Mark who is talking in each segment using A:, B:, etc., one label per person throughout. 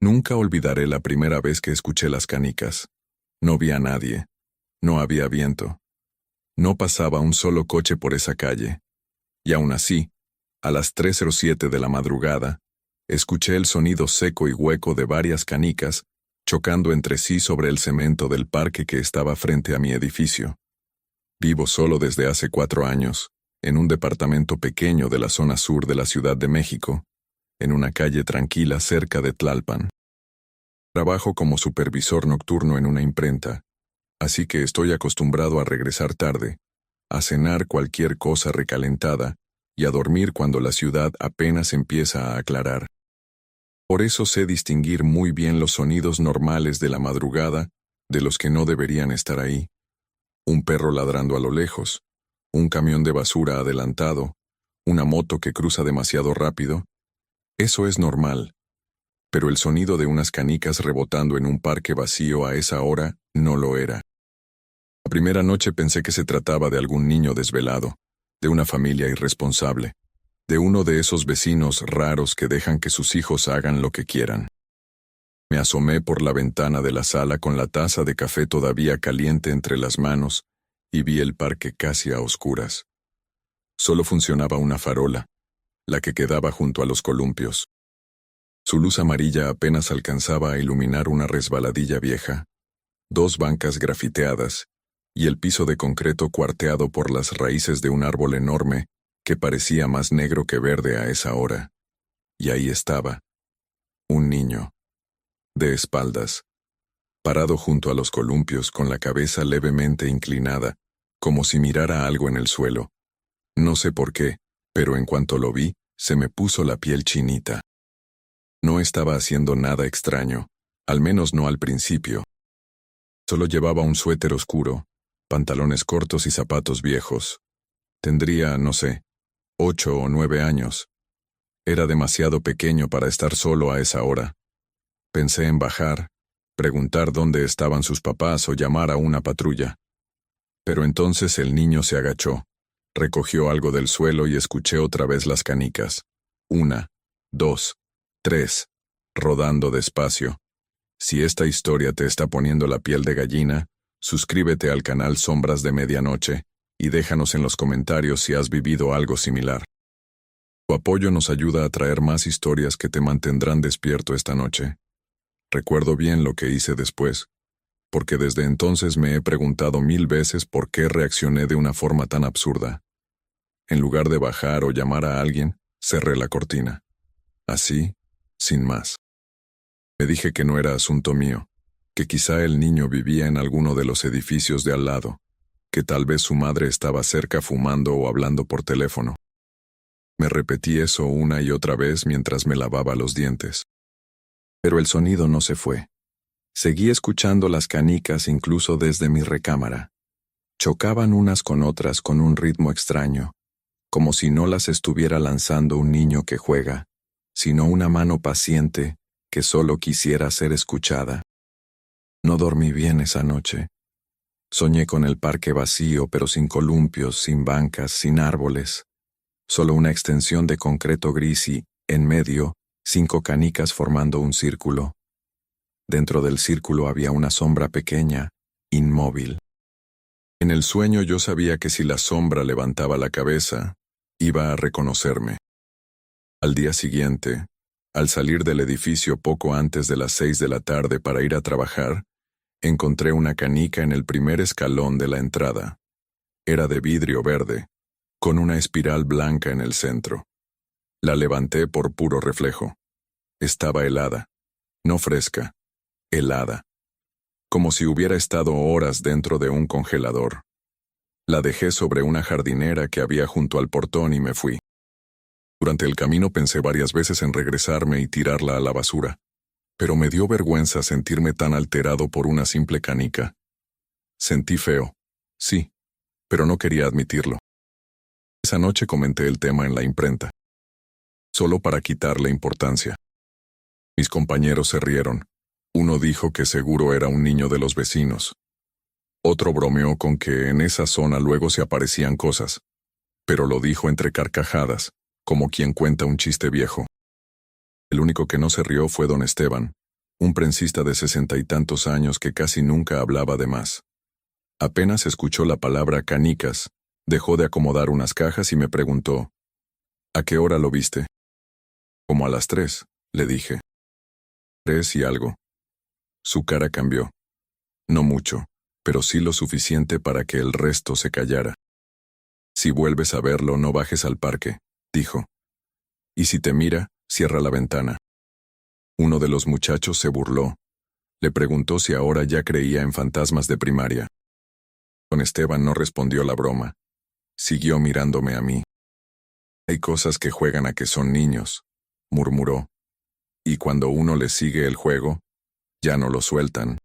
A: Nunca olvidaré la primera vez que escuché las canicas. No vi a nadie. No había viento. No pasaba un solo coche por esa calle. Y aún así, a las 3:07 de la madrugada, escuché el sonido seco y hueco de varias canicas chocando entre sí sobre el cemento del parque que estaba frente a mi edificio. Vivo solo desde hace 4 años, en un departamento pequeño de la zona sur de la Ciudad de México, en una calle tranquila cerca de Tlalpan. Trabajo como supervisor nocturno en una imprenta, así que estoy acostumbrado a regresar tarde, a cenar cualquier cosa recalentada y a dormir cuando la ciudad apenas empieza a aclarar. Por eso sé distinguir muy bien los sonidos normales de la madrugada de los que no deberían estar ahí. Un perro ladrando a lo lejos, un camión de basura adelantado, una moto que cruza demasiado rápido. Eso es normal. Pero el sonido de unas canicas rebotando en un parque vacío a esa hora no lo era. La primera noche pensé que se trataba de algún niño desvelado, de una familia irresponsable, de uno de esos vecinos raros que dejan que sus hijos hagan lo que quieran. Me asomé por la ventana de la sala con la taza de café todavía caliente entre las manos y vi el parque casi a oscuras. Solo funcionaba una farola, la que quedaba junto a los columpios. Su luz amarilla apenas alcanzaba a iluminar una resbaladilla vieja, 2 bancas grafiteadas y el piso de concreto cuarteado por las raíces de un árbol enorme que parecía más negro que verde a esa hora. Y ahí estaba, un niño, de espaldas, parado junto a los columpios con la cabeza levemente inclinada, como si mirara algo en el suelo. No sé por qué, pero en cuanto lo vi, se me puso la piel chinita. No estaba haciendo nada extraño, al menos no al principio. Solo llevaba un suéter oscuro, pantalones cortos y zapatos viejos. Tendría, no sé, 8 o 9 años. Era demasiado pequeño para estar solo a esa hora. Pensé en bajar, preguntar dónde estaban sus papás o llamar a una patrulla. Pero entonces el niño se agachó, recogió algo del suelo y escuché otra vez las canicas. 1, 2, 3, rodando despacio. Si esta historia te está poniendo la piel de gallina, suscríbete al canal Sombras de Medianoche y déjanos en los comentarios si has vivido algo similar. Tu apoyo nos ayuda a traer más historias que te mantendrán despierto esta noche. Recuerdo bien lo que hice después, porque desde entonces me he preguntado 1000 veces por qué reaccioné de una forma tan absurda. En lugar de bajar o llamar a alguien, cerré la cortina. Así, sin más. Me dije que no era asunto mío, que quizá el niño vivía en alguno de los edificios de al lado, que tal vez su madre estaba cerca fumando o hablando por teléfono. Me repetí eso una y otra vez mientras me lavaba los dientes. Pero el sonido no se fue. Seguí escuchando las canicas incluso desde mi recámara. Chocaban unas con otras con un ritmo extraño, como si no las estuviera lanzando un niño que juega, sino una mano paciente que solo quisiera ser escuchada. No dormí bien esa noche. Soñé con el parque vacío pero sin columpios, sin bancas, sin árboles. Solo una extensión de concreto gris y, en medio, 5 canicas formando un círculo. Dentro del círculo había una sombra pequeña, inmóvil. En el sueño yo sabía que si la sombra levantaba la cabeza, iba a reconocerme. Al día siguiente, al salir del edificio poco antes de las 6 de la tarde para ir a trabajar, encontré una canica en el primer escalón de la entrada. Era de vidrio verde, con una espiral blanca en el centro. La levanté por puro reflejo. Estaba helada, no fresca, helada, como si hubiera estado horas dentro de un congelador. La dejé sobre una jardinera que había junto al portón y me fui. Durante el camino pensé varias veces en regresarme y tirarla a la basura, pero me dio vergüenza sentirme tan alterado por una simple canica. Sentí feo, sí, pero no quería admitirlo. Esa noche comenté el tema en la imprenta, solo para quitarle importancia. Mis compañeros se rieron. Uno dijo que seguro era un niño de los vecinos. Otro bromeó con que en esa zona luego se aparecían cosas, pero lo dijo entre carcajadas, como quien cuenta un chiste viejo. El único que no se rió fue don Esteban, un prensista de 60 y tantos años que casi nunca hablaba de más. Apenas escuchó la palabra canicas, dejó de acomodar unas cajas y me preguntó, ¿a qué hora lo viste? Como a las 3, le dije. 3 y algo. Su cara cambió. No mucho, pero sí lo suficiente para que el resto se callara. Si vuelves a verlo, no bajes al parque, dijo. Y si te mira, cierra la ventana. Uno de los muchachos se burló. Le preguntó si ahora ya creía en fantasmas de primaria. Don Esteban no respondió la broma. Siguió mirándome a mí. Hay cosas que juegan a que son niños, murmuró. Y cuando uno les sigue el juego, ya no lo sueltan.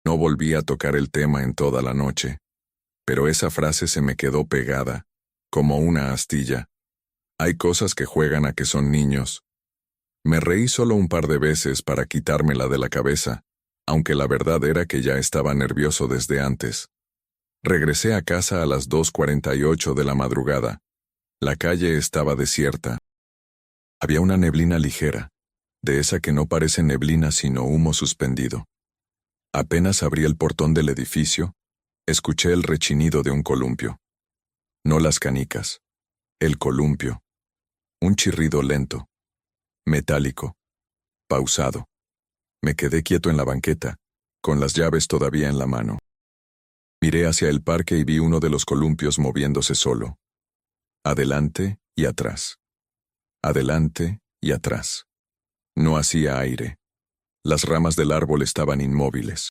A: No volví a tocar el tema en toda la noche, pero esa frase se me quedó pegada, como una astilla. Hay cosas que juegan a que son niños. Me reí solo un par de veces para quitármela de la cabeza, aunque la verdad era que ya estaba nervioso desde antes. Regresé a casa a las 2:48 de la madrugada. La calle estaba desierta. Había una neblina ligera, de esa que no parece neblina sino humo suspendido. Apenas abrí el portón del edificio, escuché el rechinido de un columpio. No las canicas, el columpio. Un chirrido lento, metálico, pausado. Me quedé quieto en la banqueta, con las llaves todavía en la mano. Miré hacia el parque y vi uno de los columpios moviéndose solo. Adelante y atrás. Adelante y atrás. No hacía aire. Las ramas del árbol estaban inmóviles.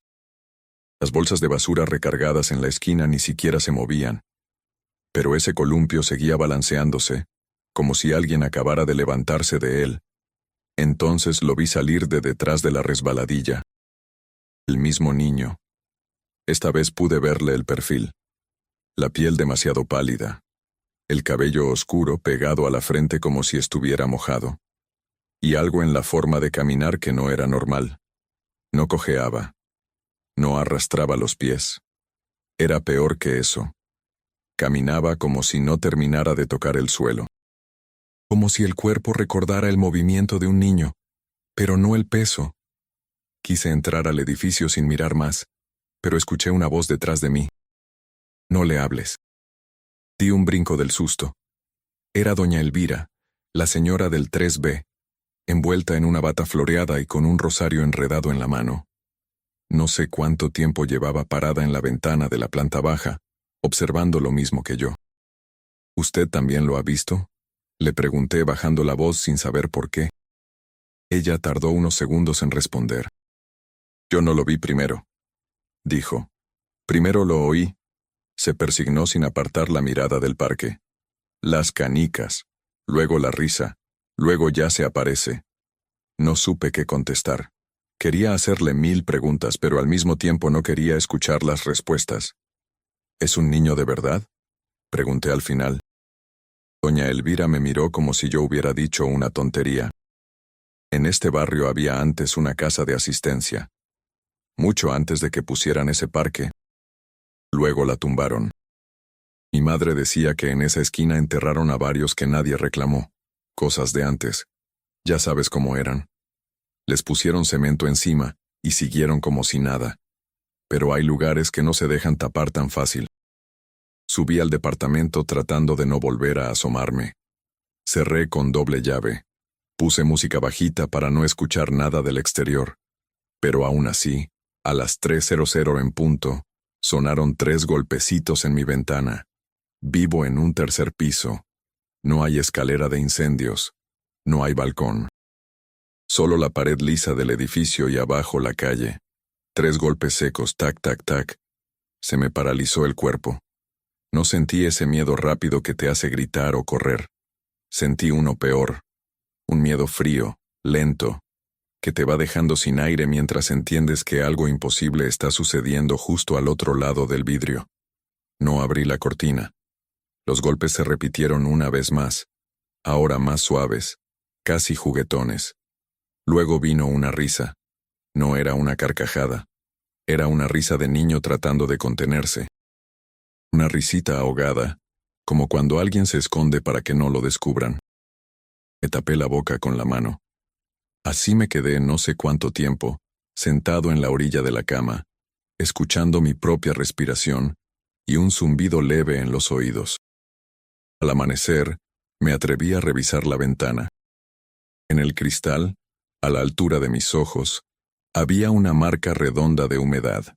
A: Las bolsas de basura recargadas en la esquina ni siquiera se movían. Pero ese columpio seguía balanceándose, como si alguien acabara de levantarse de él. Entonces lo vi salir de detrás de la resbaladilla. El mismo niño. Esta vez pude verle el perfil. La piel demasiado pálida. El cabello oscuro pegado a la frente como si estuviera mojado. Y algo en la forma de caminar que no era normal. No cojeaba. No arrastraba los pies. Era peor que eso. Caminaba como si no terminara de tocar el suelo. Como si el cuerpo recordara el movimiento de un niño, pero no el peso. Quise entrar al edificio sin mirar más, pero escuché una voz detrás de mí. No le hables. Di un brinco del susto. Era doña Elvira, la señora del 3B, envuelta en una bata floreada y con un rosario enredado en la mano. No sé cuánto tiempo llevaba parada en la ventana de la planta baja, observando lo mismo que yo. ¿Usted también lo ha visto?, le pregunté bajando la voz sin saber por qué. Ella tardó unos segundos en responder. Yo no lo vi primero, dijo. Primero lo oí. Se persignó sin apartar la mirada del parque. Las canicas, luego la risa, luego ya se aparece. No supe qué contestar. Quería hacerle 1000 preguntas, pero al mismo tiempo no quería escuchar las respuestas. ¿Es un niño de verdad?, pregunté al final. Doña Elvira me miró como si yo hubiera dicho una tontería. En este barrio había antes una casa de asistencia. Mucho antes de que pusieran ese parque. Luego la tumbaron. Mi madre decía que en esa esquina enterraron a varios que nadie reclamó. Cosas de antes. Ya sabes cómo eran. Les pusieron cemento encima y siguieron como si nada. Pero hay lugares que no se dejan tapar tan fácil. Subí al departamento tratando de no volver a asomarme. Cerré con doble llave. Puse música bajita para no escuchar nada del exterior. Pero aún así, a las 3:00 en punto, sonaron 3 golpecitos en mi ventana. Vivo en un 3er piso. No hay escalera de incendios. No hay balcón. Solo la pared lisa del edificio y abajo la calle. 3 golpes secos, tac, tac, tac. Se me paralizó el cuerpo. No sentí ese miedo rápido que te hace gritar o correr. Sentí uno peor. Un miedo frío, lento, que te va dejando sin aire mientras entiendes que algo imposible está sucediendo justo al otro lado del vidrio. No abrí la cortina. Los golpes se repitieron una vez más, ahora más suaves, casi juguetones. Luego vino una risa. No era una carcajada. Era una risa de niño tratando de contenerse. Una risita ahogada, como cuando alguien se esconde para que no lo descubran. Me tapé la boca con la mano. Así me quedé no sé cuánto tiempo, sentado en la orilla de la cama, escuchando mi propia respiración y un zumbido leve en los oídos. Al amanecer, me atreví a revisar la ventana. En el cristal, a la altura de mis ojos, había una marca redonda de humedad.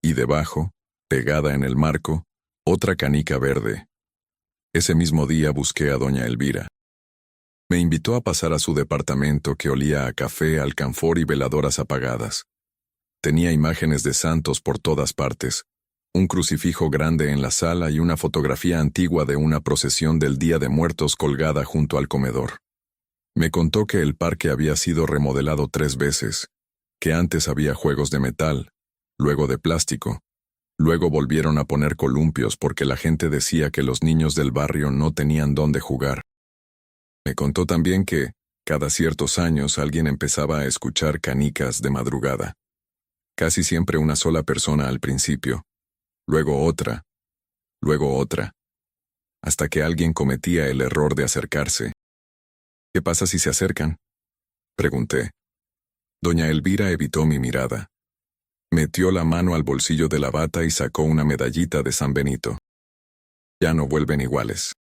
A: Y debajo, pegada en el marco, otra canica verde. Ese mismo día busqué a doña Elvira. Me invitó a pasar a su departamento que olía a café, alcanfor y veladoras apagadas. Tenía imágenes de santos por todas partes, un crucifijo grande en la sala y una fotografía antigua de una procesión del Día de Muertos colgada junto al comedor. Me contó que el parque había sido remodelado 3 veces, que antes había juegos de metal, luego de plástico, luego volvieron a poner columpios porque la gente decía que los niños del barrio no tenían dónde jugar. Me contó también que, cada ciertos años, alguien empezaba a escuchar canicas de madrugada. Casi siempre una sola persona al principio, luego otra, hasta que alguien cometía el error de acercarse. ¿Qué pasa si se acercan?, pregunté. Doña Elvira evitó mi mirada. Metió la mano al bolsillo de la bata y sacó una medallita de San Benito. Ya no vuelven iguales.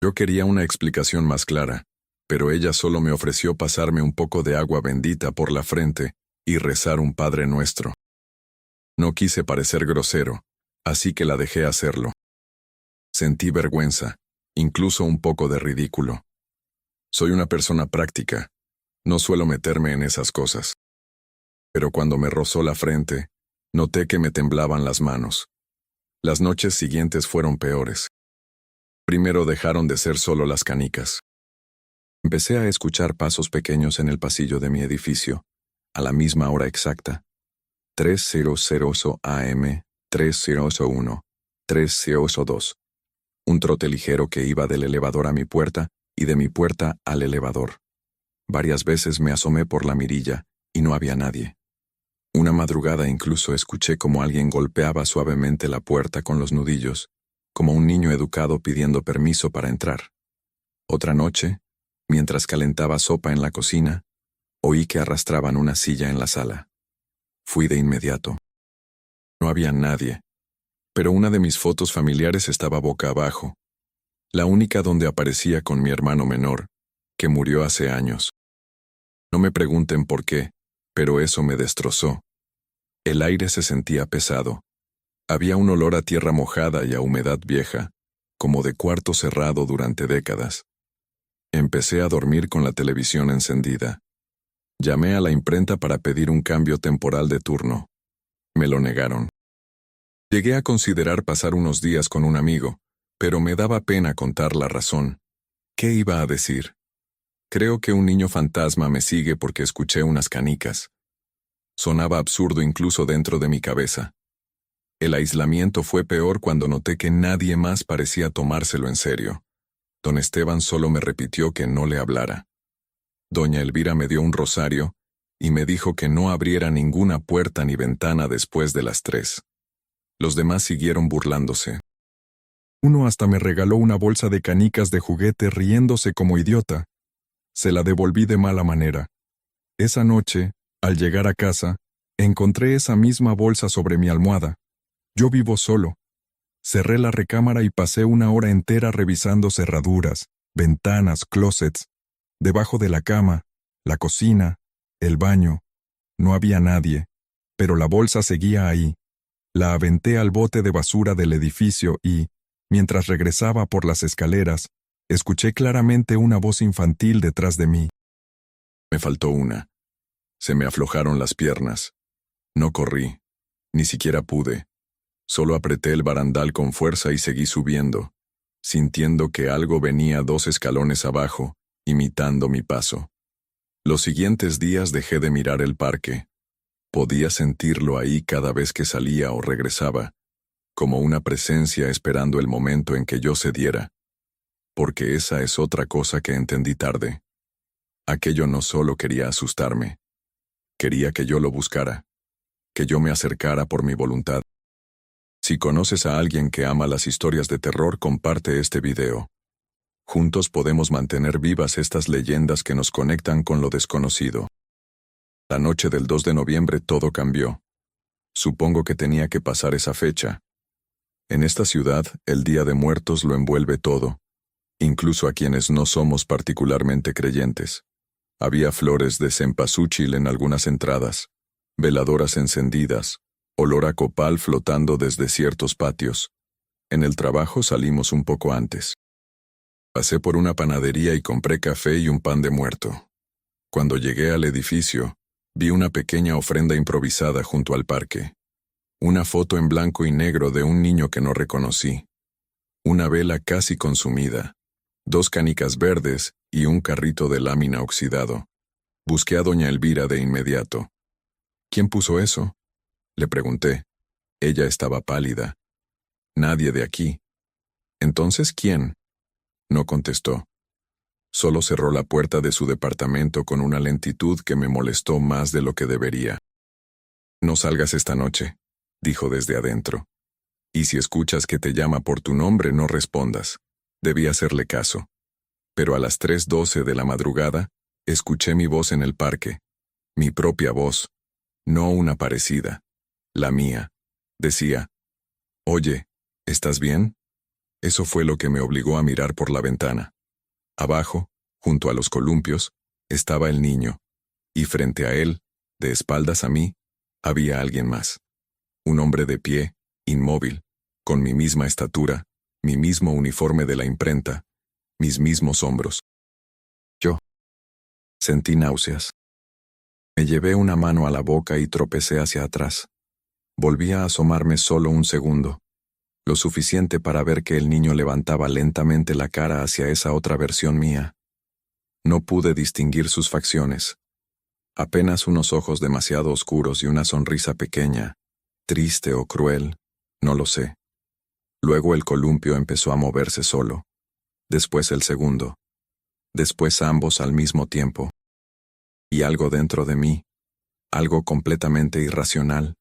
A: Yo quería una explicación más clara, pero ella solo me ofreció pasarme un poco de agua bendita por la frente y rezar un Padre Nuestro. No quise parecer grosero, así que la dejé hacerlo. Sentí vergüenza, incluso un poco de ridículo. Soy una persona práctica, no suelo meterme en esas cosas. Pero cuando me rozó la frente, noté que me temblaban las manos. Las noches siguientes fueron peores. Primero dejaron de ser solo las canicas. Empecé a escuchar pasos pequeños en el pasillo de mi edificio, a la misma hora exacta. 3:00 AM, 3:01, 3:02. Un trote ligero que iba del elevador a mi puerta y de mi puerta al elevador. Varias veces me asomé por la mirilla y no había nadie. Una madrugada incluso escuché como alguien golpeaba suavemente la puerta con los nudillos, como un niño educado pidiendo permiso para entrar. Otra noche, mientras calentaba sopa en la cocina, oí que arrastraban una silla en la sala. Fui de inmediato. No había nadie, pero una de mis fotos familiares estaba boca abajo, la única donde aparecía con mi hermano menor, que murió hace años. No me pregunten por qué, pero eso me destrozó. El aire se sentía pesado. Había un olor a tierra mojada y a humedad vieja, como de cuarto cerrado durante décadas. Empecé a dormir con la televisión encendida. Llamé a la imprenta para pedir un cambio temporal de turno. Me lo negaron. Llegué a considerar pasar unos días con un amigo, pero me daba pena contar la razón. ¿Qué iba a decir? Creo que un niño fantasma me sigue porque escuché unas canicas. Sonaba absurdo incluso dentro de mi cabeza. El aislamiento fue peor cuando noté que nadie más parecía tomárselo en serio. Don Esteban solo me repitió que no le hablara. Doña Elvira me dio un rosario y me dijo que no abriera ninguna puerta ni ventana después de las 3. Los demás siguieron burlándose. Uno hasta me regaló una bolsa de canicas de juguete riéndose como idiota. Se la devolví de mala manera. Esa noche, al llegar a casa, encontré esa misma bolsa sobre mi almohada. Yo vivo solo. Cerré la recámara y pasé una hora entera revisando cerraduras, ventanas, closets, debajo de la cama, la cocina, el baño. No había nadie, pero la bolsa seguía ahí. La aventé al bote de basura del edificio y, mientras regresaba por las escaleras, escuché claramente una voz infantil detrás de mí. Me faltó una. Se me aflojaron las piernas. No corrí, ni siquiera pude. Solo apreté el barandal con fuerza y seguí subiendo, sintiendo que algo venía 2 escalones abajo, imitando mi paso. Los siguientes días dejé de mirar el parque. Podía sentirlo ahí cada vez que salía o regresaba, como una presencia esperando el momento en que yo cediera. Porque esa es otra cosa que entendí tarde. Aquello no solo quería asustarme. Quería que yo lo buscara, que yo me acercara por mi voluntad. Si conoces a alguien que ama las historias de terror, comparte este video. Juntos podemos mantener vivas estas leyendas que nos conectan con lo desconocido. La noche del 2 de noviembre todo cambió. Supongo que tenía que pasar esa fecha. En esta ciudad, el Día de Muertos lo envuelve todo, incluso a quienes no somos particularmente creyentes. Había flores de cempasúchil en algunas entradas, veladoras encendidas, olor a copal flotando desde ciertos patios. En el trabajo salimos un poco antes. Pasé por una panadería y compré café y un pan de muerto. Cuando llegué al edificio, vi una pequeña ofrenda improvisada junto al parque. Una foto en blanco y negro de un niño que no reconocí. Una vela casi consumida. 2 canicas verdes y un carrito de lámina oxidado. Busqué a doña Elvira de inmediato. ¿Quién puso eso?, le pregunté. Ella estaba pálida. Nadie de aquí. ¿Entonces quién? No contestó. Solo cerró la puerta de su departamento con una lentitud que me molestó más de lo que debería. No salgas esta noche, dijo desde adentro. Y si escuchas que te llama por tu nombre, no respondas. Debí hacerle caso. Pero a las 3:12 de la madrugada, escuché mi voz en el parque. Mi propia voz. No una parecida. La mía. Decía: «Oye, ¿estás bien?». Eso fue lo que me obligó a mirar por la ventana. Abajo, junto a los columpios, estaba el niño. Y frente a él, de espaldas a mí, había alguien más. Un hombre de pie, inmóvil, con mi misma estatura, mi mismo uniforme de la imprenta, mis mismos hombros. Yo sentí náuseas. Me llevé una mano a la boca y tropecé hacia atrás. Volví a asomarme solo un segundo, lo suficiente para ver que el niño levantaba lentamente la cara hacia esa otra versión mía. No pude distinguir sus facciones. Apenas unos ojos demasiado oscuros y una sonrisa pequeña, triste o cruel, no lo sé. Luego el columpio empezó a moverse solo. Después el segundo. Después ambos al mismo tiempo. Y algo dentro de mí, algo completamente irracional,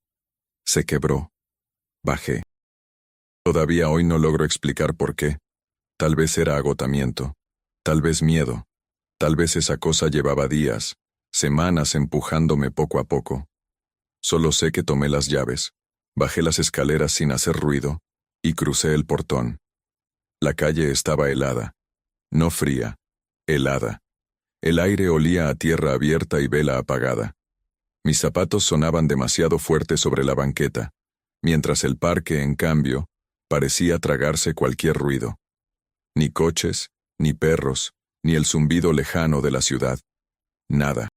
A: se quebró. Bajé. Todavía hoy no logro explicar por qué. Tal vez era agotamiento, tal vez miedo, tal vez esa cosa llevaba días, semanas empujándome poco a poco. Solo sé que tomé las llaves, bajé las escaleras sin hacer ruido, y crucé el portón. La calle estaba helada. No fría, helada. El aire olía a tierra abierta y vela apagada. Mis zapatos sonaban demasiado fuertes sobre la banqueta, mientras el parque, en cambio, parecía tragarse cualquier ruido. Ni coches, ni perros, ni el zumbido lejano de la ciudad. Nada.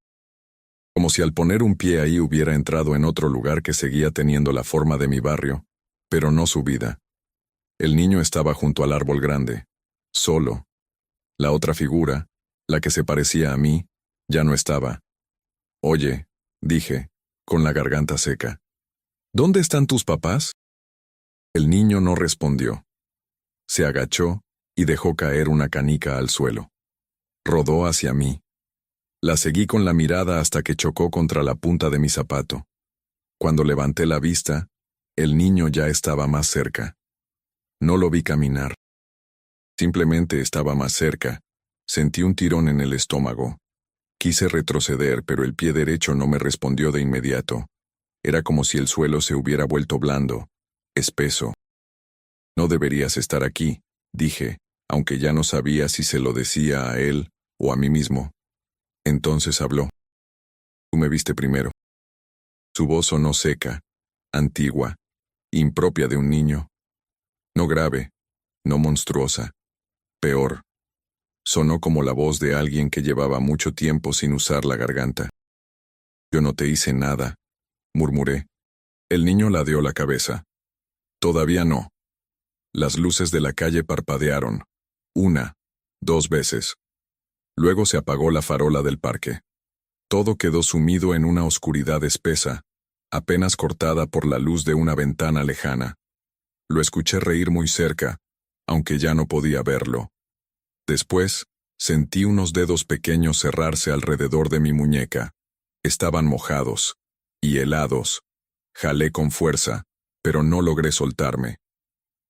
A: Como si al poner un pie ahí hubiera entrado en otro lugar que seguía teniendo la forma de mi barrio, pero no su vida. El niño estaba junto al árbol grande, solo. La otra figura, la que se parecía a mí, ya no estaba. «Oye», dije, con la garganta seca, «¿dónde están tus papás?». El niño no respondió. Se agachó y dejó caer una canica al suelo. Rodó hacia mí. La seguí con la mirada hasta que chocó contra la punta de mi zapato. Cuando levanté la vista, el niño ya estaba más cerca. No lo vi caminar. Simplemente estaba más cerca. Sentí un tirón en el estómago. Quise retroceder, pero el pie derecho no me respondió de inmediato. Era como si el suelo se hubiera vuelto blando, espeso. «No deberías estar aquí», dije, aunque ya no sabía si se lo decía a él o a mí mismo. Entonces habló. «Tú me viste primero». Su voz sonó seca, antigua, impropia de un niño. No grave, no monstruosa. Peor. Sonó como la voz de alguien que llevaba mucho tiempo sin usar la garganta. «Yo no te hice nada», murmuré. El niño ladeó la cabeza. «Todavía no». Las luces de la calle parpadearon. 1, 2 veces. Luego se apagó la farola del parque. Todo quedó sumido en una oscuridad espesa, apenas cortada por la luz de una ventana lejana. Lo escuché reír muy cerca, aunque ya no podía verlo. Después, sentí unos dedos pequeños cerrarse alrededor de mi muñeca. Estaban mojados y helados. Jalé con fuerza, pero no logré soltarme.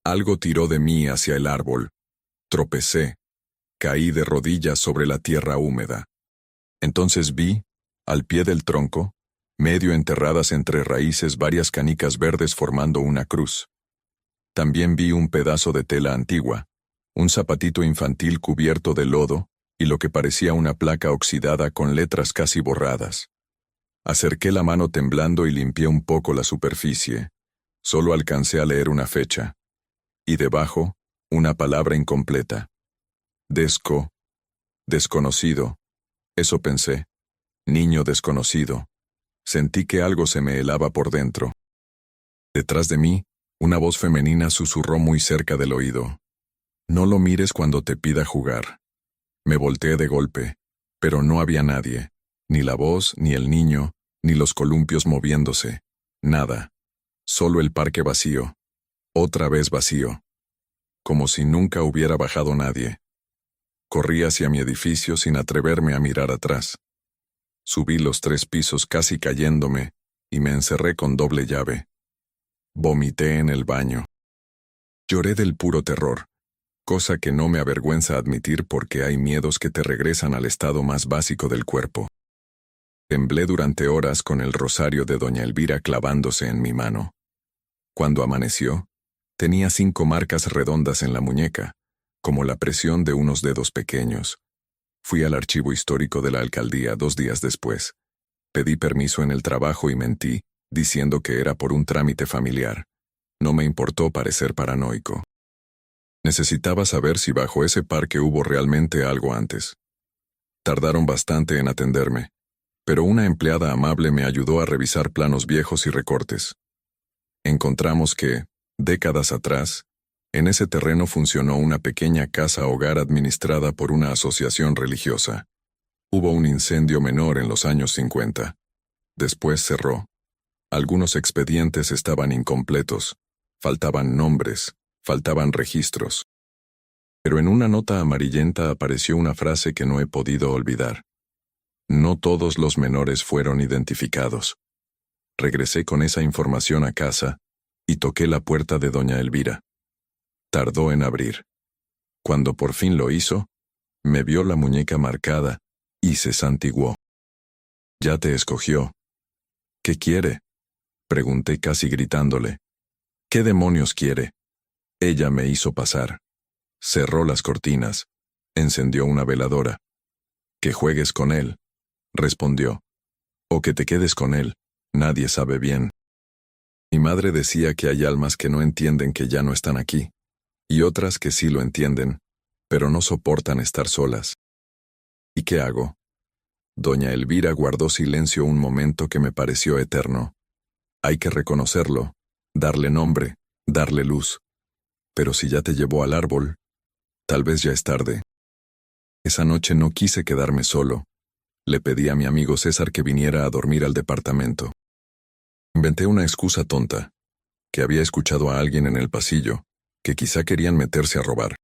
A: Algo tiró de mí hacia el árbol. Tropecé. Caí de rodillas sobre la tierra húmeda. Entonces vi, al pie del tronco, medio enterradas entre raíces varias canicas verdes formando una cruz. También vi un pedazo de tela antigua, un zapatito infantil cubierto de lodo y lo que parecía una placa oxidada con letras casi borradas. Acerqué la mano temblando y limpié un poco la superficie. Solo alcancé a leer una fecha. Y debajo, una palabra incompleta. Desconocido. Eso pensé. Niño desconocido. Sentí que algo se me helaba por dentro. Detrás de mí, una voz femenina susurró muy cerca del oído. No lo mires cuando te pida jugar. Me volteé de golpe, pero no había nadie. Ni la voz, ni el niño, ni los columpios moviéndose. Nada. Solo el parque vacío. Otra vez vacío. Como si nunca hubiera bajado nadie. Corrí hacia mi edificio sin atreverme a mirar atrás. Subí los 3 pisos casi cayéndome y me encerré con doble llave. Vomité en el baño. Lloré del puro terror, cosa que no me avergüenza admitir porque hay miedos que te regresan al estado más básico del cuerpo. Temblé durante horas con el rosario de doña Elvira clavándose en mi mano. Cuando amaneció, tenía 5 marcas redondas en la muñeca, como la presión de unos dedos pequeños. Fui al archivo histórico de la alcaldía 2 días después. Pedí permiso en el trabajo y mentí, diciendo que era por un trámite familiar. No me importó parecer paranoico. Necesitaba saber si bajo ese parque hubo realmente algo antes. Tardaron bastante en atenderme, pero una empleada amable me ayudó a revisar planos viejos y recortes. Encontramos que, décadas atrás, en ese terreno funcionó una pequeña casa-hogar administrada por una asociación religiosa. Hubo un incendio menor en los años 50. Después cerró. Algunos expedientes estaban incompletos, faltaban nombres, faltaban registros. Pero en una nota amarillenta apareció una frase que no he podido olvidar. No todos los menores fueron identificados. Regresé con esa información a casa y toqué la puerta de doña Elvira. Tardó en abrir. Cuando por fin lo hizo, me vio la muñeca marcada y se santiguó. Ya te escogió. ¿Qué quiere? Pregunté casi gritándole. ¿Qué demonios quiere? Ella me hizo pasar. Cerró las cortinas. Encendió una veladora. Que juegues con él, respondió. O que te quedes con él, nadie sabe bien. Mi madre decía que hay almas que no entienden que ya no están aquí, y otras que sí lo entienden, pero no soportan estar solas. ¿Y qué hago? Doña Elvira guardó silencio un momento que me pareció eterno. Hay que reconocerlo, darle nombre, darle luz. Pero si ya te llevó al árbol, tal vez ya es tarde. Esa noche no quise quedarme solo. Le pedí a mi amigo César que viniera a dormir al departamento. Inventé una excusa tonta, que había escuchado a alguien en el pasillo, que quizá querían meterse a robar.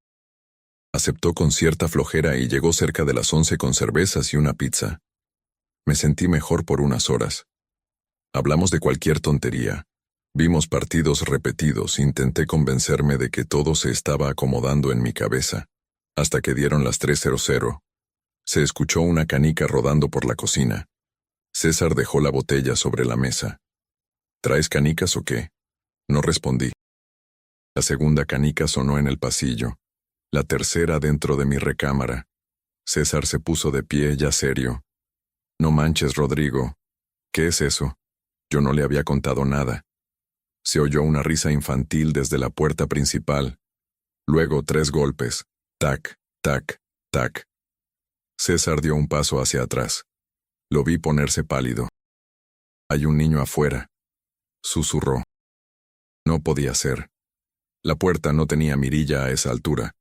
A: Aceptó con cierta flojera y llegó cerca de las 11 con cervezas y una pizza. Me sentí mejor por unas horas. Hablamos de cualquier tontería. Vimos partidos repetidos, intenté convencerme de que todo se estaba acomodando en mi cabeza, hasta que dieron las 3:00. Se escuchó una canica rodando por la cocina. César dejó la botella sobre la mesa. ¿Traes canicas o qué? No respondí. La segunda canica sonó en el pasillo, la tercera dentro de mi recámara. César se puso de pie ya serio. No manches, Rodrigo. ¿Qué es eso? Yo no le había contado nada. Se oyó una risa infantil desde la puerta principal. Luego 3 golpes. Tac, tac, tac. César dio un paso hacia atrás. Lo vi ponerse pálido. Hay un niño afuera. Susurró. No podía ser. La puerta no tenía mirilla a esa altura,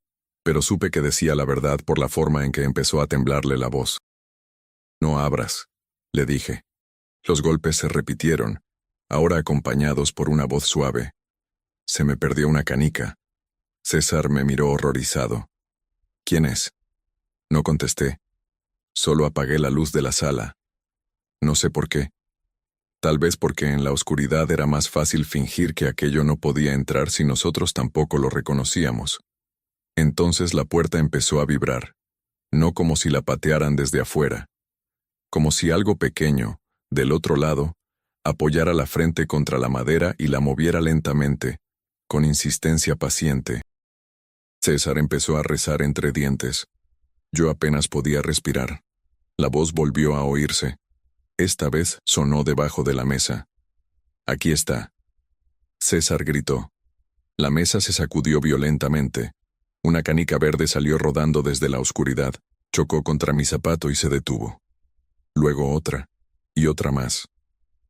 A: pero supe que decía la verdad por la forma en que empezó a temblarle la voz. No abras, le dije. Los golpes se repitieron, ahora acompañados por una voz suave. Se me perdió una canica. César me miró horrorizado. ¿Quién es? No contesté. Solo apagué la luz de la sala. No sé por qué. Tal vez porque en la oscuridad era más fácil fingir que aquello no podía entrar si nosotros tampoco lo reconocíamos. Entonces la puerta empezó a vibrar. no como si la patearan desde afuera, como si algo pequeño, del otro lado, apoyara la frente contra la madera y la moviera lentamente, con insistencia paciente. César empezó a rezar entre dientes. Yo apenas podía respirar. La voz volvió a oírse. Esta vez sonó debajo de la mesa. «Aquí está». César gritó. La mesa se sacudió violentamente. Una canica verde salió rodando desde la oscuridad, chocó contra mi zapato y se detuvo. Luego otra, y otra más.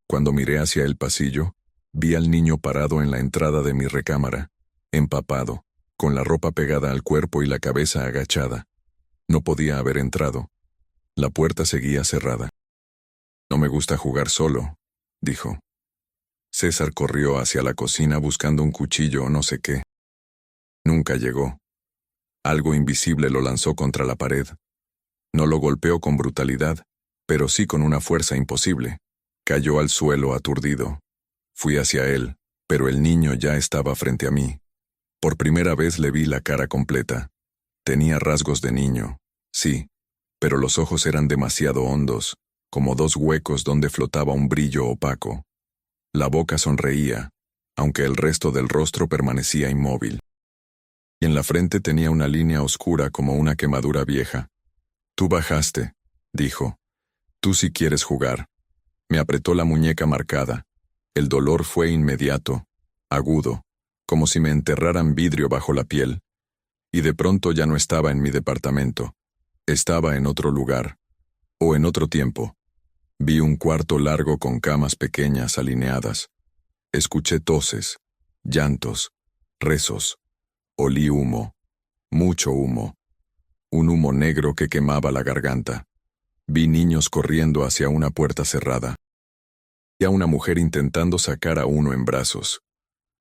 A: Cuando miré hacia el pasillo, vi al niño parado en la entrada de mi recámara, empapado, con la ropa pegada al cuerpo y la cabeza agachada. No podía haber entrado. La puerta seguía cerrada. «No me gusta jugar solo», dijo. César corrió hacia la cocina buscando un cuchillo o no sé qué. Nunca llegó. Algo invisible lo lanzó contra la pared. No lo golpeó con brutalidad, pero sí con una fuerza imposible. Cayó al suelo aturdido. Fui hacia él, pero el niño ya estaba frente a mí. Por primera vez le vi la cara completa. Tenía rasgos de niño, sí, pero los ojos eran demasiado hondos, como dos huecos donde flotaba un brillo opaco. La boca sonreía, aunque el resto del rostro permanecía inmóvil. Y en la frente tenía una línea oscura como una quemadura vieja. «Tú bajaste», dijo. «Tú sí quieres jugar». Me apretó la muñeca marcada. El dolor fue inmediato, agudo, como si me enterraran vidrio bajo la piel. Y de pronto ya no estaba en mi departamento. Estaba en otro lugar, o en otro tiempo. Vi un cuarto largo con camas pequeñas alineadas. Escuché toses, llantos, rezos. Olí humo, mucho humo. Un humo negro que quemaba la garganta. Vi niños corriendo hacia una puerta cerrada. Vi a una mujer intentando sacar a uno en brazos.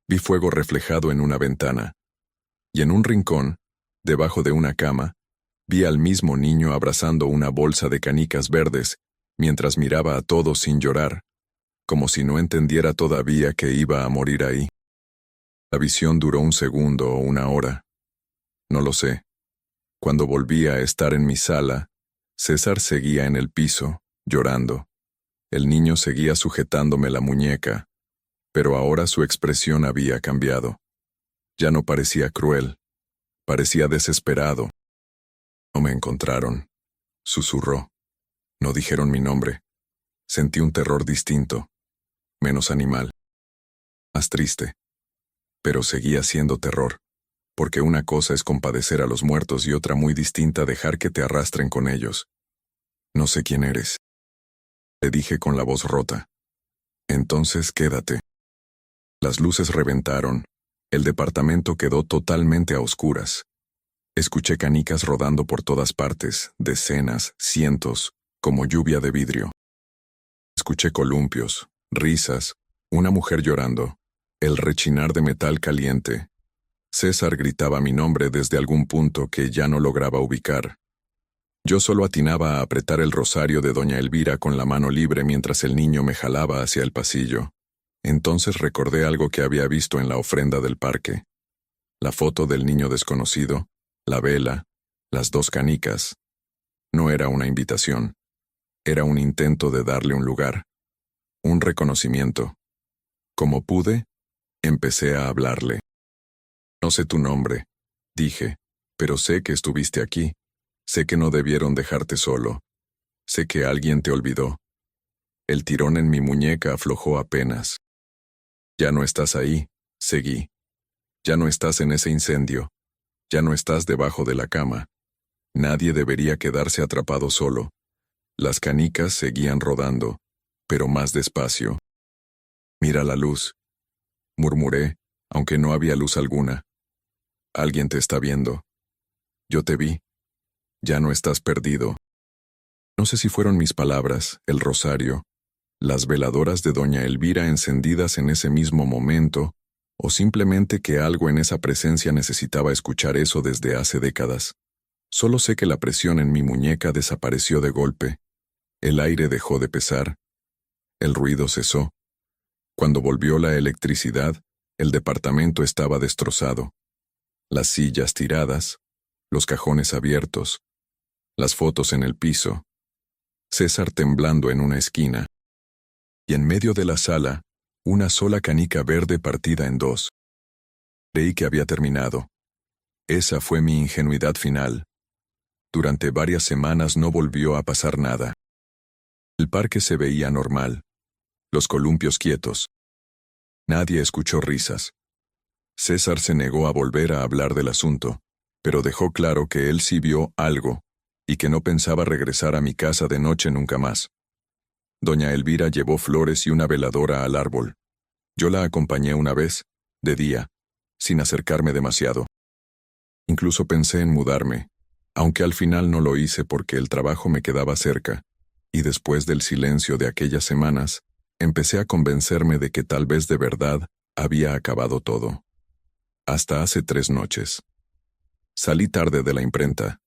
A: Vi fuego reflejado en una ventana. Y en un rincón, debajo de una cama, vi al mismo niño abrazando una bolsa de canicas verdes, mientras miraba a todos sin llorar, como si no entendiera todavía que iba a morir ahí. La visión duró un segundo o una hora. No lo sé. Cuando volví a estar en mi sala, César seguía en el piso, llorando. El niño seguía sujetándome la muñeca, pero ahora su expresión había cambiado. Ya no parecía cruel, parecía desesperado. «No me encontraron», susurró. No dijeron mi nombre. Sentí un terror distinto, menos animal, más triste. Pero seguía siendo terror, porque una cosa es compadecer a los muertos y otra muy distinta dejar que te arrastren con ellos. «No sé quién eres», le dije con la voz rota. «Entonces quédate». Las luces reventaron. El departamento quedó totalmente a oscuras. Escuché canicas rodando por todas partes, decenas, cientos, como lluvia de vidrio. Escuché columpios, risas, una mujer llorando, el rechinar de metal caliente. César gritaba mi nombre desde algún punto que ya no lograba ubicar. Yo solo atinaba a apretar el rosario de doña Elvira con la mano libre mientras el niño me jalaba hacia el pasillo. Entonces recordé algo que había visto en la ofrenda del parque. La foto del niño desconocido, la vela, las dos canicas. No era una invitación. Era un intento de darle un lugar. Un reconocimiento. Como pude, empecé a hablarle. «No sé tu nombre», dije, «pero sé que estuviste aquí. Sé que no debieron dejarte solo. Sé que alguien te olvidó». El tirón en mi muñeca aflojó apenas. «Ya no estás ahí», seguí. «Ya no estás en ese incendio. Ya no estás debajo de la cama. Nadie debería quedarse atrapado solo». Las canicas seguían rodando, pero más despacio. «Mira la luz», murmuré, aunque no había luz alguna. «Alguien te está viendo. Yo te vi. Ya no estás perdido». No sé si fueron mis palabras, el rosario, las veladoras de doña Elvira encendidas en ese mismo momento, o simplemente que algo en esa presencia necesitaba escuchar eso desde hace décadas. Solo sé que la presión en mi muñeca desapareció de golpe. El aire dejó de pesar. El ruido cesó. Cuando volvió la electricidad, el departamento estaba destrozado. Las sillas tiradas, los cajones abiertos. las fotos en el piso, César temblando en una esquina. Y en medio de la sala, una sola canica verde partida en dos. Creí que había terminado. Esa fue mi ingenuidad final. Durante varias semanas no volvió a pasar nada. El parque se veía normal. Los columpios quietos. Nadie escuchó risas. César se negó a volver a hablar del asunto, pero dejó claro que él sí vio algo, y que no pensaba regresar a mi casa de noche nunca más. Doña Elvira llevó flores y una veladora al árbol. Yo la acompañé una vez, de día, sin acercarme demasiado. Incluso pensé en mudarme, aunque al final no lo hice porque el trabajo me quedaba cerca, y después del silencio de aquellas semanas, empecé a convencerme de que tal vez de verdad había acabado todo. Hasta hace 3 noches. Salí tarde de la imprenta.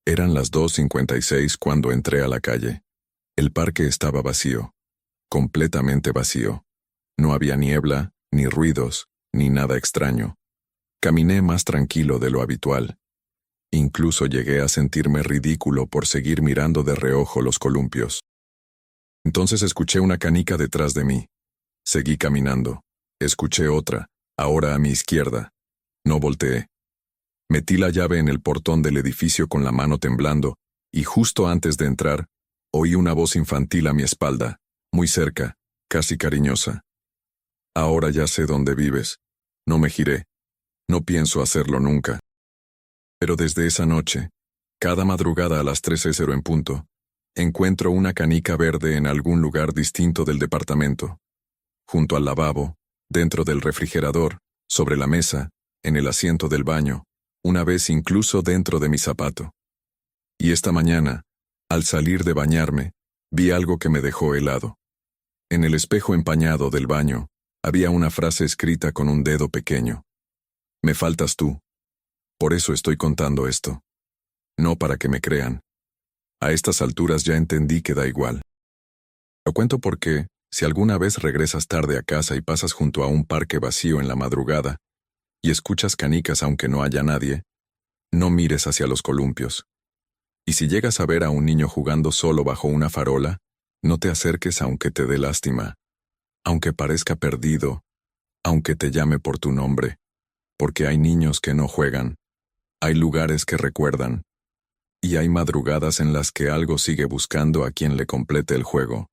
A: Eran las 2:56 cuando entré a la calle. El parque estaba vacío, completamente vacío. No había niebla, ni ruidos, ni nada extraño. Caminé más tranquilo de lo habitual. Incluso llegué a sentirme ridículo por seguir mirando de reojo los columpios. Entonces escuché una canica detrás de mí. Seguí caminando. Escuché otra, ahora a mi izquierda. No volteé. Metí la llave en el portón del edificio con la mano temblando, y justo antes de entrar, oí una voz infantil a mi espalda, muy cerca, casi cariñosa. Ahora ya sé dónde vives. No me giré. No pienso hacerlo nunca. Pero desde esa noche, cada madrugada a las 13:00 en punto, encuentro una canica verde en algún lugar distinto del departamento. Junto al lavabo, dentro del refrigerador, sobre la mesa, en el asiento del baño, una vez incluso dentro de mi zapato. Y esta mañana, al salir de bañarme, vi algo que me dejó helado. En el espejo empañado del baño, había una frase escrita con un dedo pequeño. Me faltas tú. Por eso estoy contando esto. No para que me crean. A estas alturas ya entendí que da igual. Lo cuento porque, si alguna vez regresas tarde a casa y pasas junto a un parque vacío en la madrugada, y escuchas canicas aunque no haya nadie, no mires hacia los columpios. Y si llegas a ver a un niño jugando solo bajo una farola, no te acerques aunque te dé lástima, aunque parezca perdido, aunque te llame por tu nombre, porque hay niños que no juegan, hay lugares que recuerdan, y hay madrugadas en las que algo sigue buscando a quien le complete el juego.